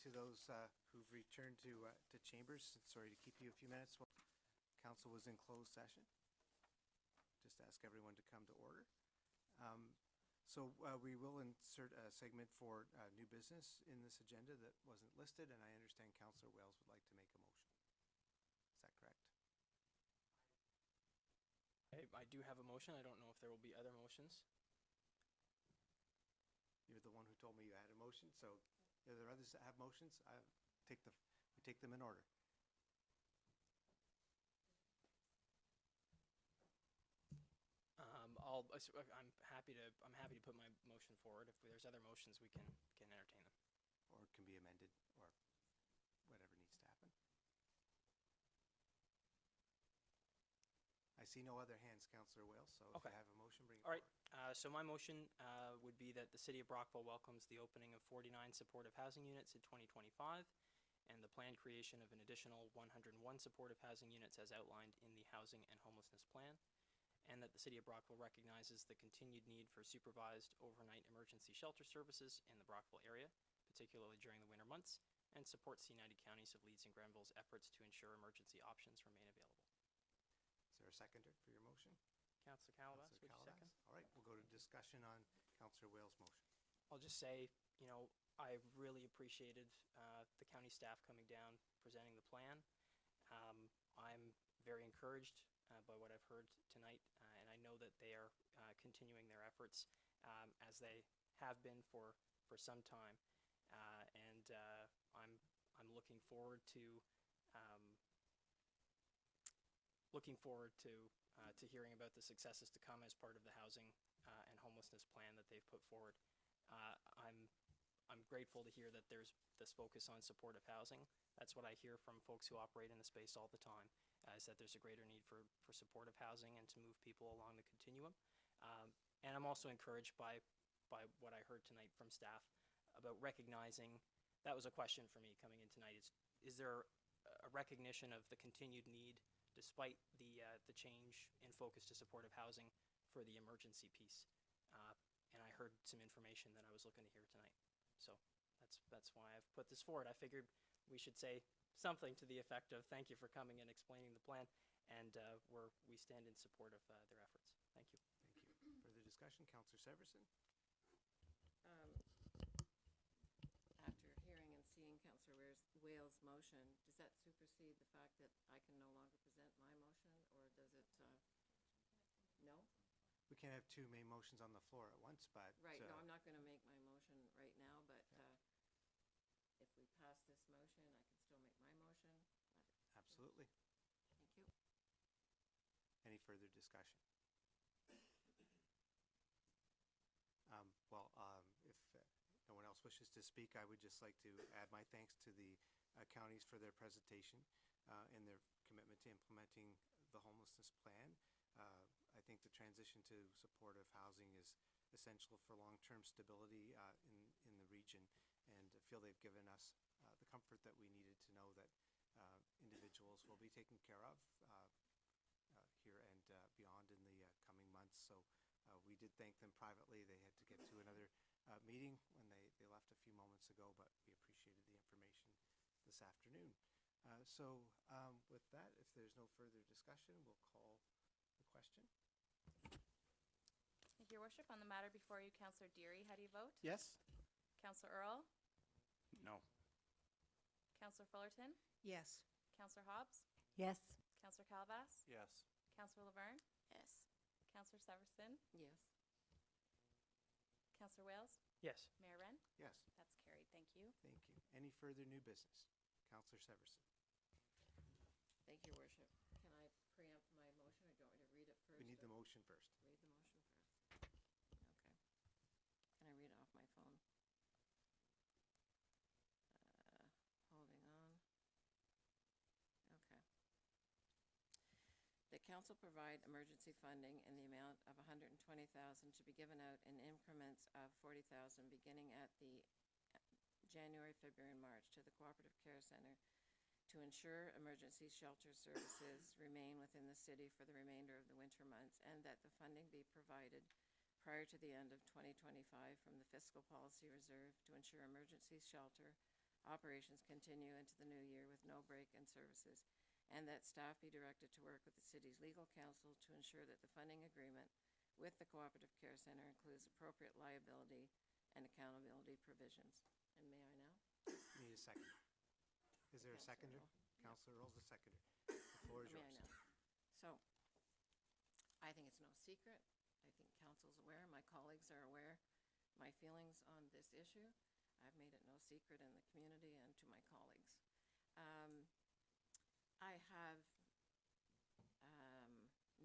to those who've returned to chambers. Sorry to keep you a few minutes while council was in closed session. Just ask everyone to come to order. We will insert a segment for new business in this agenda that wasn't listed, and I understand Councillor Wales would like to make a motion. Is that correct? I do have a motion. I don't know if there will be other motions. You're the one who told me you had a motion, so are there others that have motions? We take them in order. I'm happy to put my motion forward. If there's other motions, we can entertain them. Or it can be amended, or whatever needs to happen. I see no other hands, Councillor Wales, so if you have a motion, bring it forward. All right, so my motion would be that the City of Brockville welcomes the opening of 49 supportive housing units in 2025 and the planned creation of an additional 101 supportive housing units as outlined in the Housing and Homelessness Plan, and that the City of Brockville recognizes the continued need for supervised overnight emergency shelter services in the Brockville area, particularly during the winter months, and supports the United Counties of Leeds and Grenville's efforts to ensure emergency options remain available. Is there a seconder for your motion? Councillor Calabas, would you second? All right, we'll go to discussion on Councillor Wales' motion. I'll just say, I really appreciated the county staff coming down, presenting the plan. I'm very encouraged by what I've heard tonight, and I know that they are continuing their efforts as they have been for some time. I'm looking forward to hearing about the successes to come as part of the housing and homelessness plan that they've put forward. I'm grateful to hear that there's this focus on supportive housing. That's what I hear from folks who operate in the space all the time, is that there's a greater need for supportive housing and to move people along the continuum. And I'm also encouraged by what I heard tonight from staff about recognizing, that was a question for me coming in tonight, is there a recognition of the continued need despite the change in focus to supportive housing for the emergency piece. And I heard some information that I was looking to hear tonight. So that's why I've put this forward. I figured we should say something to the effect of thank you for coming and explaining the plan, and we stand in support of their efforts. Thank you. Thank you. Further discussion, Councillor Severson? After hearing and seeing Councillor Wales' motion, does that supersede the fact that I can no longer present my motion, or does it, no? We can't have two main motions on the floor at once, but... Right, no, I'm not going to make my motion right now, but if we pass this motion, I can still make my motion. Absolutely. Thank you. Any further discussion? If no one else wishes to speak, I would just like to add my thanks to the counties for their presentation and their commitment to implementing the homelessness plan. I think the transition to supportive housing is essential for long-term stability in the region, and I feel they've given us the comfort that we needed to know that individuals will be taken care of here and beyond in the coming months. So we did thank them privately. They had to get to another meeting when they left a few moments ago, but we appreciated the information this afternoon. With that, if there's no further discussion, we'll call the question. Thank you, Your Worship. On the matter before you, Councillor Deary, how do you vote? Yes. Councillor Earl? No. Councillor Fullerton? Yes. Councillor Hobbs? Yes. Councillor Calabas? Yes. Councillor Laverne? Yes. Councillor Severson? Yes. Councillor Wales? Yes. Mayor Wren? Yes. That's carried. Thank you. Thank you. Any further new business? Councillor Severson. Thank you, Your Worship. Can I preempt my motion, or do you want me to read it first? We need the motion first. Read the motion first. Okay. Can I read it off my phone? Holding on. Okay. The council provide emergency funding in the amount of $120,000 to be given out in increments of $40,000 beginning at the January, February, and March to the Cooperative Care Center to ensure emergency shelter services remain within the city for the remainder of the winter months, and that the funding be provided prior to the end of 2025 from the Fiscal Policy Reserve to ensure emergency shelter operations continue into the new year with no break in services, and that staff be directed to work with the city's legal counsel to ensure that the funding agreement with the Cooperative Care Center includes appropriate liability and accountability provisions. And may I now? Need a second. Is there a seconder? Councillor Earl's the seconder. The floor is May yours. I now? So, I think it's no secret. I think council's aware, my colleagues are aware, my feelings on this issue. I've made it no secret in the community and to my colleagues. I have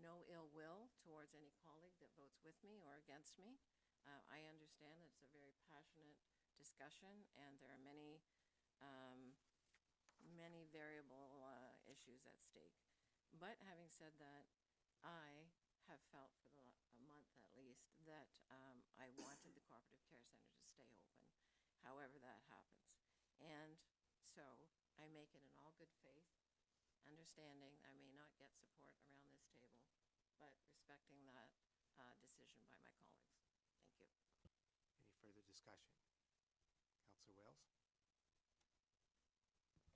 no ill will towards any colleague that votes with me or against me. I understand that it's a very passionate discussion, and there are many variable issues at stake. But having said that, I have felt for a month at least that I wanted the Cooperative Care Center to stay open, however that happens. And so I make it in all good faith, understanding I may not get support around this table, but respecting that decision by my colleagues. Thank you. Any further discussion? Councillor Wales?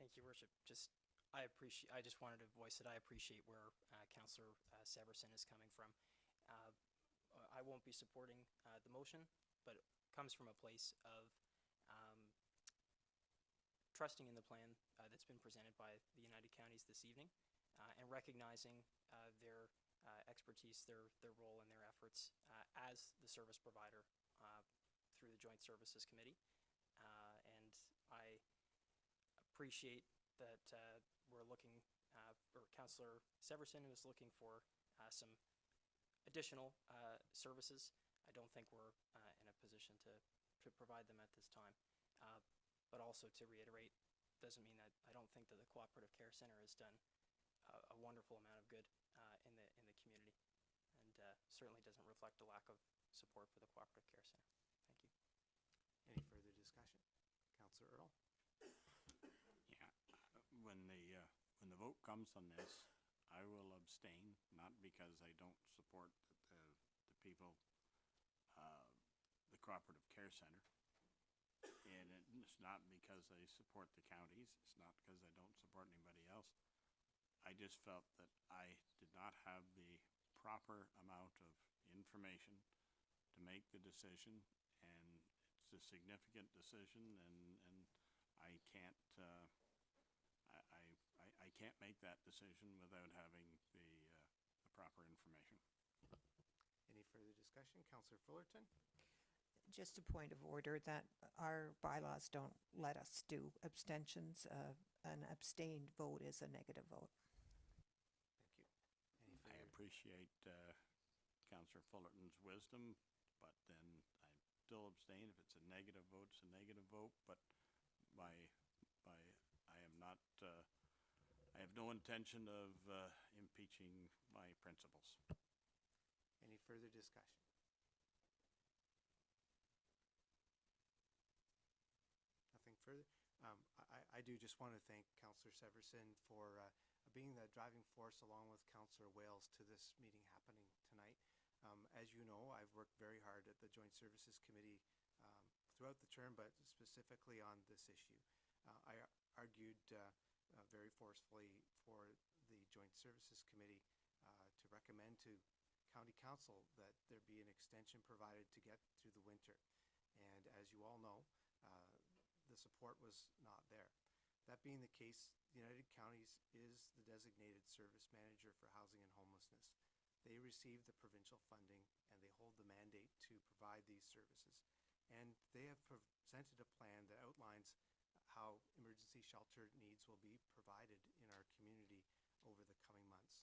Thank you, Worship. I just wanted to voice that I appreciate where Councillor Severson is coming from. I won't be supporting the motion, but it comes from a place of trusting in the plan that's been presented by the United Counties this evening, and recognizing their expertise, their role, and their efforts as the service provider through the Joint Services Committee. And I appreciate that we're looking, or Councillor Severson is looking for some additional services. I don't think we're in a position to provide them at this time. But also to reiterate, doesn't mean that I don't think that the Cooperative Care Center has done a wonderful amount of good in the community, and certainly doesn't reflect a lack of support for the Cooperative Care Center. Thank you. Any further discussion? Councillor Earl? Yeah, when the vote comes on this, I will abstain, not because I don't support the people, the Cooperative Care Center. And it's not because I support the counties. It's not because I don't support anybody else. I just felt that I did not have the proper amount of information to make the decision, and it's a significant decision, and I can't I can't make that decision without having the proper information. Any further discussion? Councillor Fullerton? Just a point of order that our bylaws don't let us do abstentions. An abstained vote is a negative vote. Thank you. Any I further? appreciate Councillor Fullerton's wisdom, but then I still abstain. If it's a negative vote, it's a negative vote. But I am not. I have no intention of impeaching my principles. Any further discussion? Nothing further? I do just want to thank Councillor Severson for being the driving force along with Councillor Wales to this meeting happening tonight. As you know, I've worked very hard at the Joint Services Committee throughout the term, but specifically on this issue. I argued very forcefully for the Joint Services Committee to recommend to County Council that there be an extension provided to get through the winter. And as you all know, the support was not there. That being the case, United Counties is the designated service manager for housing and homelessness. They receive the provincial funding, and they hold the mandate to provide these services. And they have presented a plan that outlines how emergency shelter needs will be provided in our community over the coming months.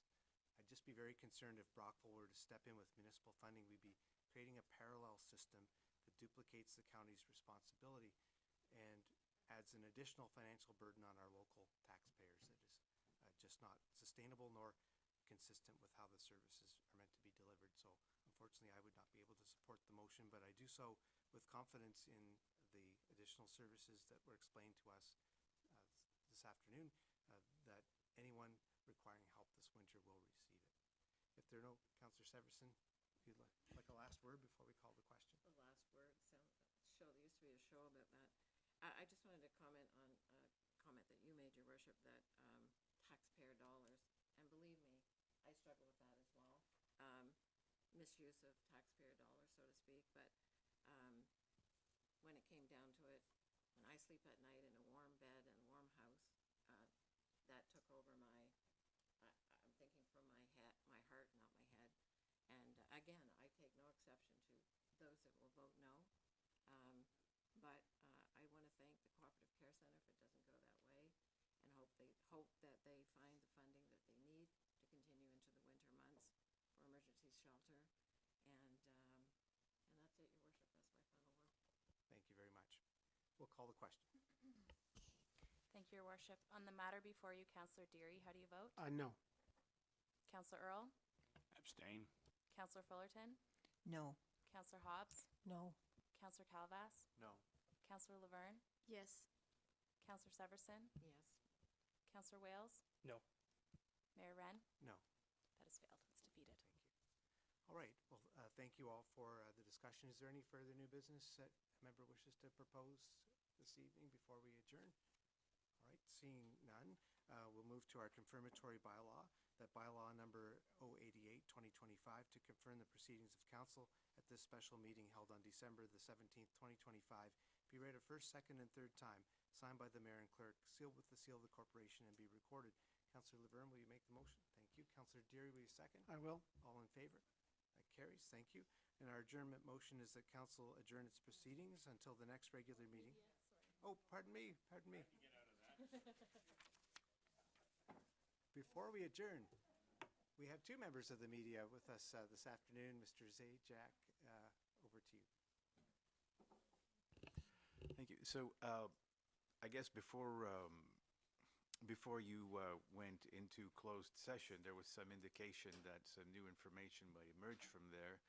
I'd just be very concerned if Brockville were to step in with municipal funding. We'd be creating a parallel system that duplicates the county's responsibility and adds an additional financial burden on our local taxpayers that is just not sustainable nor consistent with how the services are meant to be delivered. So unfortunately, I would not be able to support the motion, but I do so with confidence in the additional services that were explained to us this afternoon, that anyone requiring help this winter will receive it. If there are no, Councillor Severson, if you'd like a last word before we call the question. The last word, there used to be a show about that. I just wanted to comment on a comment that you made, Your Worship, that taxpayer dollars, and believe me, I struggle with that as well. Misuse of taxpayer dollars, so to speak, but when it came down to it, when I sleep at night in a warm bed and a warm house, that took over I'm thinking from my head, my heart, not my head. And again, I take no exception to those that will vote no. But I want to thank the Cooperative Care Center if it doesn't go that way, and hope that they find the funding that they need to continue into the winter months for emergency shelter. And that's it, Your Worship. That's my final word. Thank you very much. We'll call the question. Thank you, Your Worship. On the matter before you, Councillor Deary, how do you vote? No. Councillor Earl? Abstain. Councillor Fullerton? No. Councillor Hobbs? No. Councillor Calvas? No. Councillor Laverne? Yes. Councillor Severson? Yes. Councillor Wales? No. Mayor Wren? No. That has failed. It's defeated. All right. Well, thank you all for the discussion. Is there any further new business that a member wishes to propose this evening before we adjourn? All right. Seeing none, we'll move to our confirmatory bylaw, that bylaw number 088-2025, to confirm the proceedings of council at this special meeting held on December the 17th, 2025, be read a first, second, and third time, signed by the mayor and clerk, sealed with the seal of the corporation, and be recorded. Councillor Laverne, will you make the motion? Thank you. Councillor Deary, will you second? I will. All in favor? That carries. Thank you. And our adjournment motion is that council adjourn its proceedings until the next regular meeting. Oh, pardon me. Pardon me. Before we adjourn, we have two members of the media with us this afternoon. Mr. Zajac, over to you. Thank you. So, I guess before you went into closed session, there was some indication that some new information might emerge from there.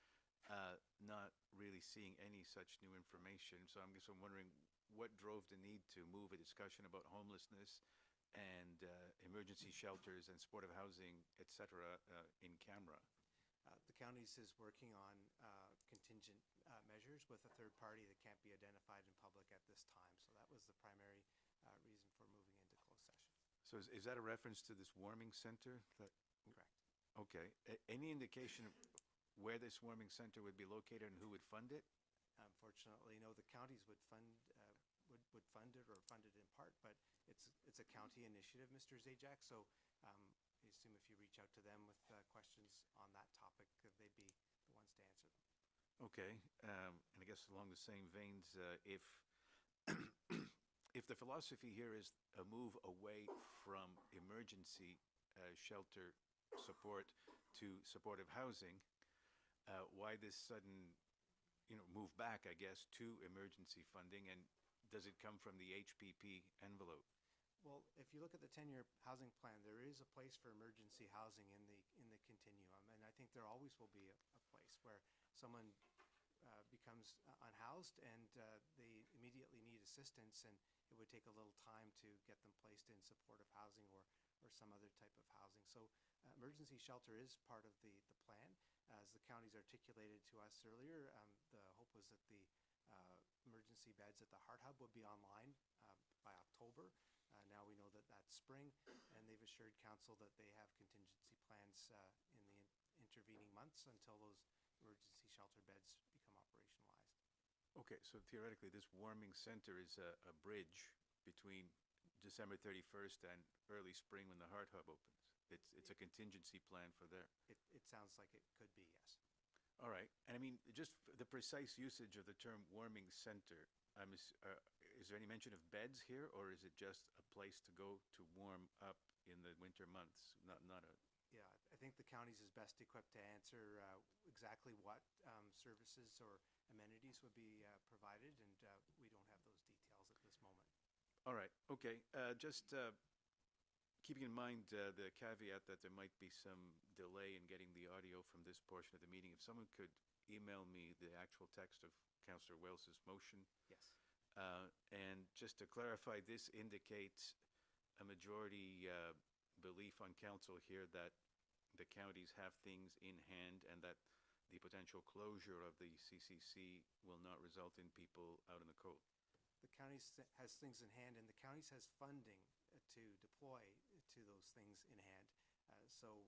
Not really seeing any such new information. So I'm wondering what drove the need to move a discussion about homelessness and emergency shelters and supportive housing, etc., in camera. The county's is working on contingent measures with a third party that can't be identified in public at this time. So that was the primary reason for moving into closed session. So is that a reference to this warming center? Correct. Okay. Any indication of where this warming center would be located and who would fund it? Unfortunately, no. The counties would fund would fund it or fund it in part, but it's a county initiative, Mr. Zajac. So I assume if you reach out to them with questions on that topic, they'd be the ones to answer them. Okay. And I guess along the same veins, if if the philosophy here is a move away from emergency shelter support to supportive housing, why this sudden, move back, I guess, to emergency funding, and does it come from the HPP envelope? Well, if you look at the 10-year housing plan, there is a place for emergency housing in the continuum, and I think there always will be a place where someone becomes unhoused and they immediately need assistance, and it would take a little time to get them placed in supportive housing or some other type of housing. So emergency shelter is part of the plan. As the counties articulated to us earlier, the hope was that the emergency beds at the Heart Hub would be online by October. Now we know that that's spring, and they've assured council that they have contingency plans in the intervening months until those emergency shelter beds become operationalized. Okay, so theoretically, this warming center is a bridge between December 31st and early spring when the Heart Hub opens. It's a contingency plan for there. It sounds like it could be, yes. All right. And I mean, just the precise usage of the term warming center, is there any mention of beds here, or is it just a place to go to warm up in the winter months? Not a... Yeah, I think the county's is best equipped to answer exactly what services or amenities would be provided, and we don't have those details at this moment. All right. Okay. Just keeping in mind the caveat that there might be some delay in getting the audio from this portion of the meeting, if someone could email me the actual text of Councillor Wales's motion. Yes. And just to clarify, this indicates a majority belief on council here that the counties have things in hand and that the potential closure of the CCC will not result in people out in the cold. the county has things in hand, and the counties has funding to deploy to those things in hand. So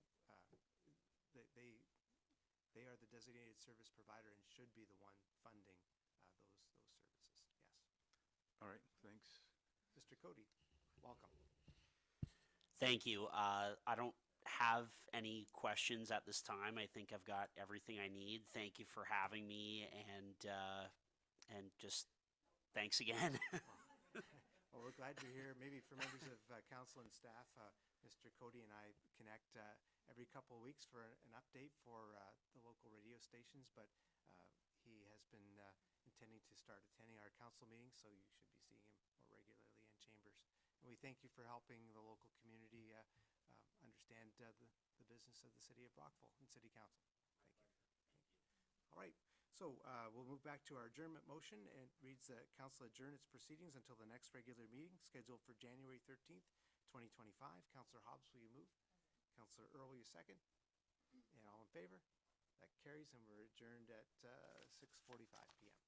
they are the designated service provider and should be the one funding those services. Yes. All right, thanks. Mr. Cody, welcome. Thank you. I don't have any questions at this time. I think I've got everything I need. Thank you for having me, and just thanks again. Well, we're glad you're here. Maybe for members of council and staff, Mr. Cody and I connect every couple of weeks for an update for the local radio stations, but he has been intending to start attending our council meetings, so you should be seeing him more regularly in chambers. And we thank you for helping the local community understand the business of the city of Rockville and city council. Thank you. All right, so we'll move back to our adjournment motion, and it reads that council adjourn its proceedings until the next regular meeting scheduled for January 13th, 2025. Councillor Hobbs, will you move? Councillor Earl, will you second? And all in favor? That carries, and we're adjourned at 6:45 p.m.